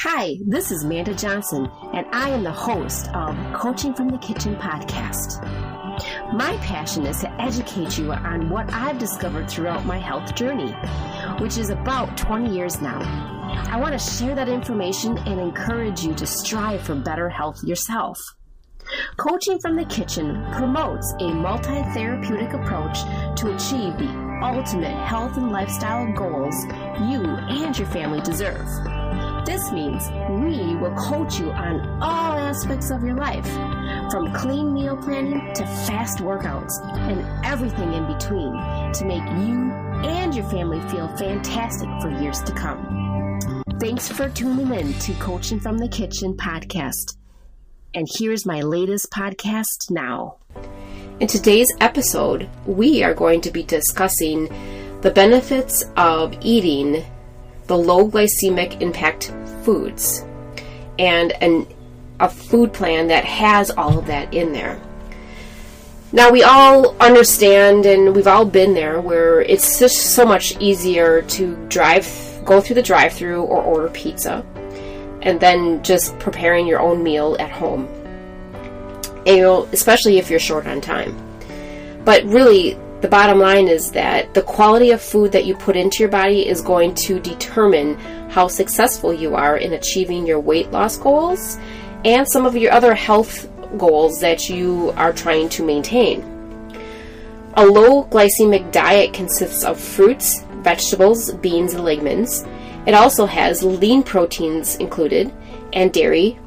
Hi, this is Amanda Johnson, and I am the host of Coaching from the Kitchen podcast. My passion is to educate you on what I've discovered throughout my health journey, which is about 20 years now. I want to share that information and encourage you to strive for better health yourself. Coaching from the Kitchen promotes a multi-therapeutic approach to achieve the ultimate health and lifestyle goals you and your family deserve. This means we will coach you on all aspects of your life, from clean meal planning to fast workouts and everything in between, to make you and your family feel fantastic for years to come. Thanks for tuning in to Coaching from the Kitchen podcast. And here's my latest podcast now. In today's episode, we are going to be discussing the benefits of eating the low glycemic impact foods and a food plan that has all of that in there. Now, we all understand, and we've all been there, where it's just so much easier to go through the drive-thru or order pizza and then just preparing your own meal at home, especially if you're short on time. But really, the bottom line is that the quality of food that you put into your body is going to determine how successful you are in achieving your weight loss goals and some of your other health goals that you are trying to maintain. A low glycemic diet consists of fruits, vegetables, beans, and legumes. It also has lean proteins included and dairy.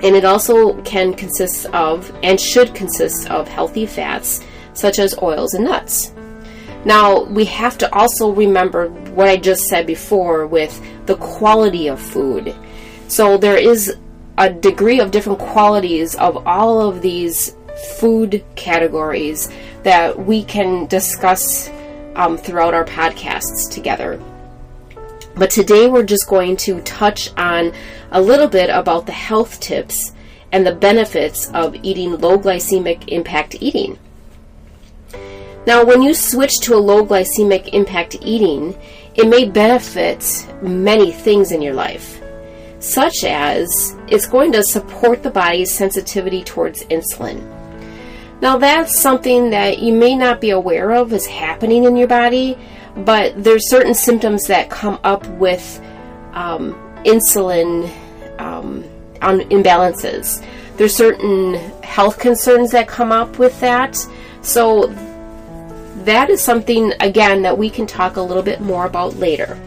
And it also can consist of and should consist of healthy fats such as oils and nuts. Now, we have to also remember what I just said before with the quality of food. So there is a degree of different qualities of all of these food categories that we can discuss throughout our podcasts together. But today we're just going to touch on a little bit about the health tips and the benefits of eating low glycemic impact eating. Now, when you switch to a low glycemic impact eating, it may benefit many things in your life, such as it's going to support the body's sensitivity towards insulin. Now, that's something that you may not be aware of is happening in your body, but there's certain symptoms that come up with insulin imbalances. There's certain health concerns that come up with that. So that is something, again, that we can talk a little bit more about later.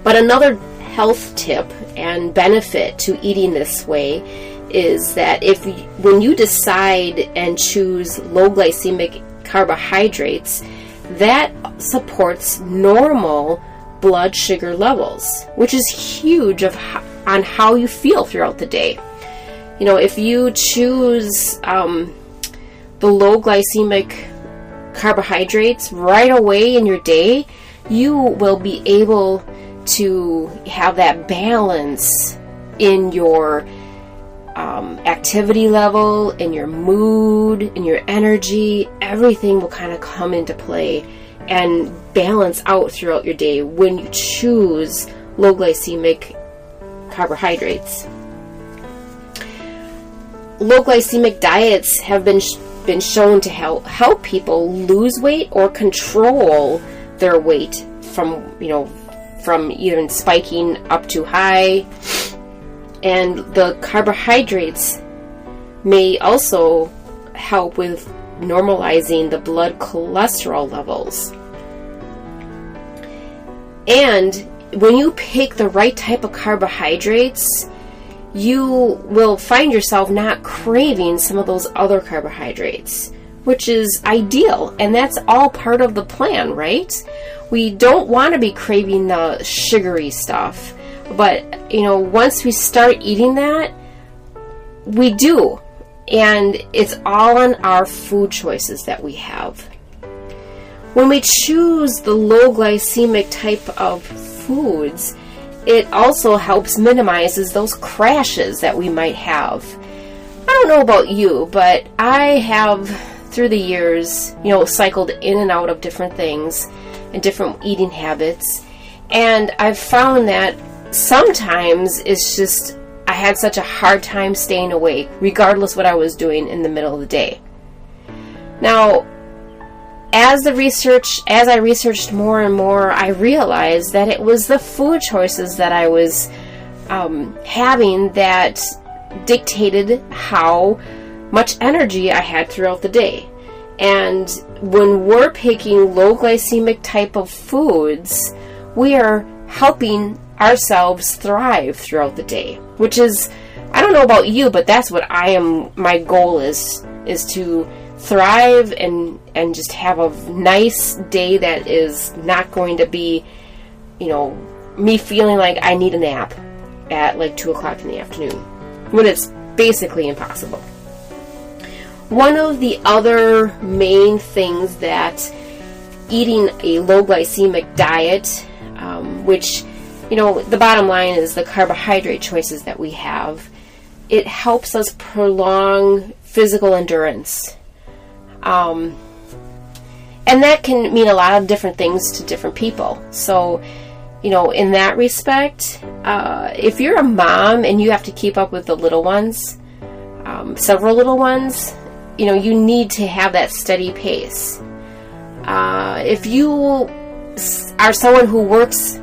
But another health tip and benefit to eating this way is that when you decide and choose low glycemic carbohydrates, that supports normal blood sugar levels, which is huge on how you feel throughout the day. If you choose the low glycemic carbohydrates right away in your day, you will be able to have that balance in your activity level, in your mood, in your energy. Everything will kind of come into play and balance out throughout your day when you choose low glycemic carbohydrates. Low glycemic diets have been shown to help people lose weight or control their weight from even spiking up too high. And the carbohydrates may also help with normalizing the blood cholesterol levels. And when you pick the right type of carbohydrates, you will find yourself not craving some of those other carbohydrates, which is ideal. And that's all part of the plan, right? We don't want to be craving the sugary stuff. But, once we start eating that, we do. And it's all on our food choices that we have. When we choose the low glycemic type of foods, it also helps minimizes those crashes that we might have. I don't know about you, but I have, through the years, cycled in and out of different things and different eating habits. And I've found that sometimes it's just I had such a hard time staying awake, regardless what I was doing in the middle of the day. Now, as I researched more and more, I realized that it was the food choices that I was having that dictated how much energy I had throughout the day. And when we're picking low glycemic type of foods, we are helping ourselves thrive throughout the day, which is, I don't know about you, but that's what my goal is to thrive and just have a nice day that is not going to be, me feeling like I need a nap at like 2 o'clock in the afternoon, when it's basically impossible. One of the other main things that eating a low glycemic diet, which, the bottom line is the carbohydrate choices that we have, it helps us prolong physical endurance. And that can mean a lot of different things to different people. So, in that respect, if you're a mom and you have to keep up with the little ones, several little ones, you need to have that steady pace. If you are someone who works,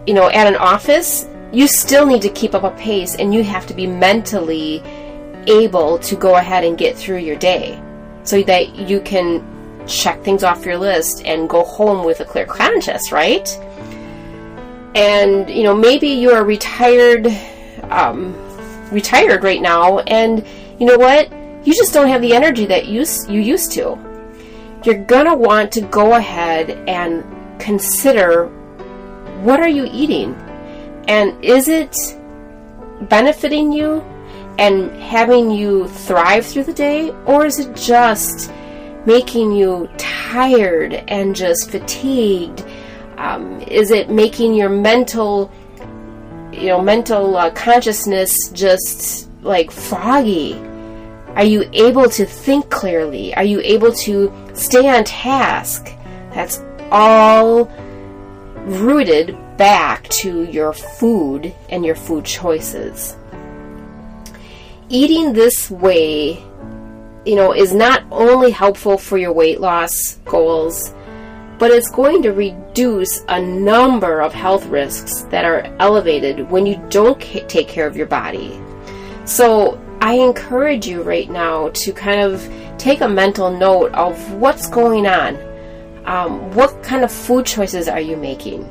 at an office, you still need to keep up a pace, and you have to be mentally able to go ahead and get through your day so that you can check things off your list and go home with a clear conscience, right? And, maybe you are retired right now, and you know what? You just don't have the energy that you used to. You're gonna want to go ahead and consider, what are you eating? And is it benefiting you and having you thrive through the day? Or is it just making you tired and just fatigued? Is it making your mental consciousness just like foggy? Are you able to think clearly? Are you able to stay on task? That's all rooted back to your food and your food choices. Eating this way, is not only helpful for your weight loss goals, but it's going to reduce a number of health risks that are elevated when you don't take care of your body. So I encourage you right now to kind of take a mental note of what's going on. What kind of food choices are you making?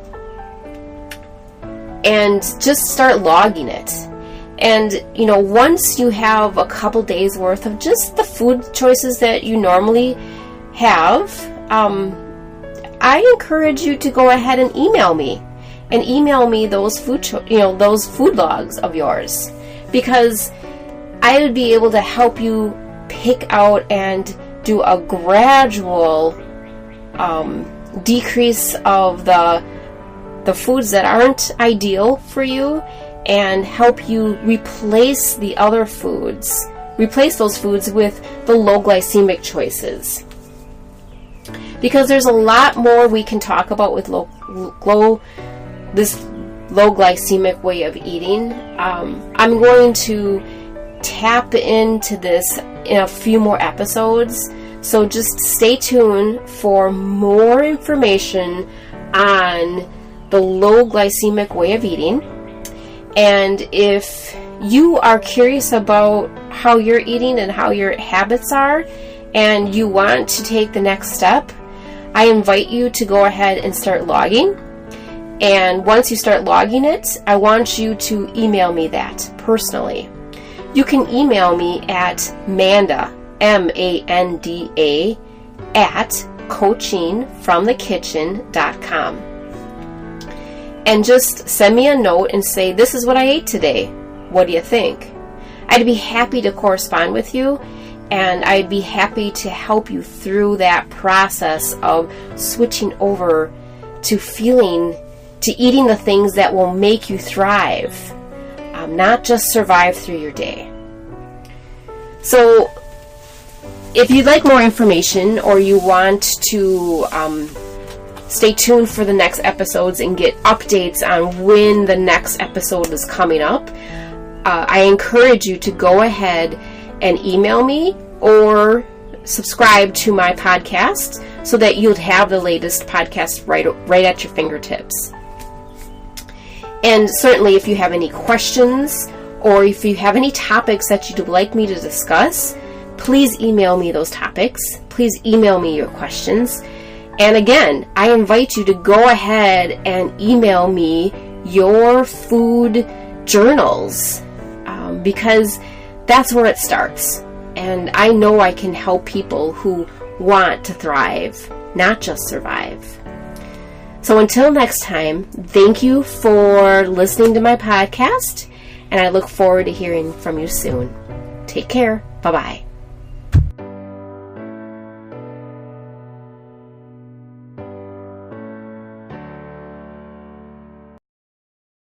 And just start logging it. And, once you have a couple days worth of just the food choices that you normally have, I encourage you to go ahead and email me. And email me those those food logs of yours. Because I would be able to help you pick out and do a gradual decrease of the foods that aren't ideal for you, and help you replace those foods with the low glycemic choices. Because there's a lot more we can talk about with this low glycemic way of eating. I'm going to tap into this in a few more episodes, so just stay tuned for more information on the low glycemic way of eating. And if you are curious about how you're eating and how your habits are, and you want to take the next step, I invite you to go ahead and start logging. And once you start logging it, I want you to email me that personally. You can email me at Manda, MANDA, at coachingfromthekitchen.com. And just send me a note and say, this is what I ate today. What do you think? I'd be happy to correspond with you, and I'd be happy to help you through that process of switching over to eating the things that will make you thrive, not just survive through your day. So if you'd like more information, or you want to stay tuned for the next episodes and get updates on when the next episode is coming up. I encourage you to go ahead and email me or subscribe to my podcast so that you'll have the latest podcast right at your fingertips. And certainly if you have any questions or if you have any topics that you'd like me to discuss, please email me those topics. Please email me your questions. And again, I invite you to go ahead and email me your food journals because that's where it starts. And I know I can help people who want to thrive, not just survive. So until next time, thank you for listening to my podcast, and I look forward to hearing from you soon. Take care. Bye-bye.